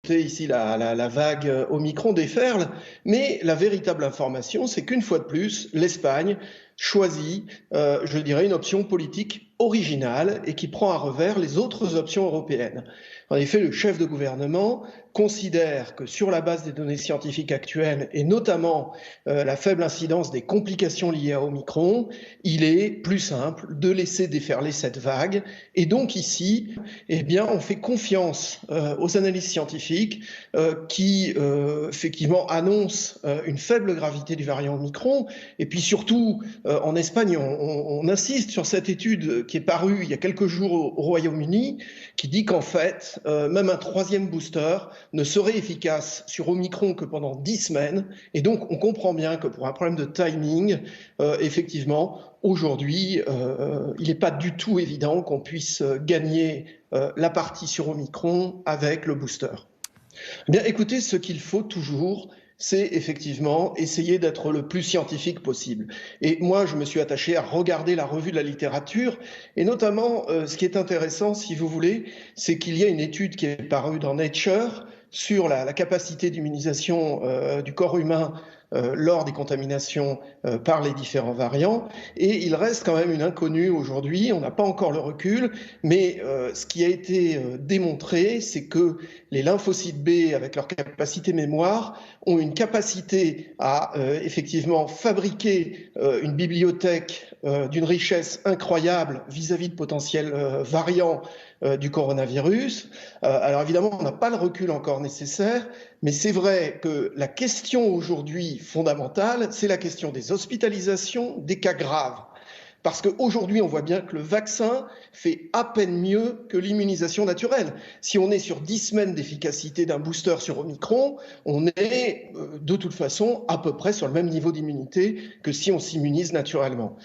écouter ici la vague Omicron déferle, mais la véritable information, c'est qu'une fois de plus, l'Espagne choisit, je dirais, une option politique originale et qui prend à revers les autres options européennes. En effet, le chef de gouvernement considère que sur la base des données scientifiques actuelles et notamment la faible incidence des complications liées à Omicron, il est plus simple de laisser déferler cette vague. Et donc ici, eh bien, on fait confiance aux analyses scientifiques qui effectivement annoncent une faible gravité du variant Omicron. Et puis surtout, en Espagne, on insiste sur cette étude qui est parue il y a quelques jours au Royaume-Uni, qui dit qu'en fait, même un troisième booster ne serait efficace sur Omicron que pendant 10 semaines. Et donc, on comprend bien que pour un problème de timing, effectivement, aujourd'hui, il n'est pas du tout évident qu'on puisse gagner la partie sur Omicron avec le booster. Eh bien, écoutez, ce qu'il faut toujours, c'est effectivement essayer d'être le plus scientifique possible. Et moi, je me suis attaché à regarder la revue de la littérature, et notamment, ce qui est intéressant, si vous voulez, c'est qu'il y a une étude qui est parue dans Nature sur la capacité d'immunisation du corps humain lors des contaminations par les différents variants. Et il reste quand même une inconnue aujourd'hui, on n'a pas encore le recul, mais ce qui a été démontré, c'est que les lymphocytes B, avec leur capacité mémoire, ont une capacité à effectivement fabriquer une bibliothèque d'une richesse incroyable vis-à-vis de potentiels variants du coronavirus. Alors évidemment, on n'a pas le recul encore nécessaire, mais c'est vrai que la question aujourd'hui fondamentale, c'est la question des hospitalisations, des cas graves. Parce qu'aujourd'hui, on voit bien que le vaccin fait à peine mieux que l'immunisation naturelle. Si on est sur 10 semaines d'efficacité d'un booster sur Omicron, on est de toute façon à peu près sur le même niveau d'immunité que si on s'immunise naturellement.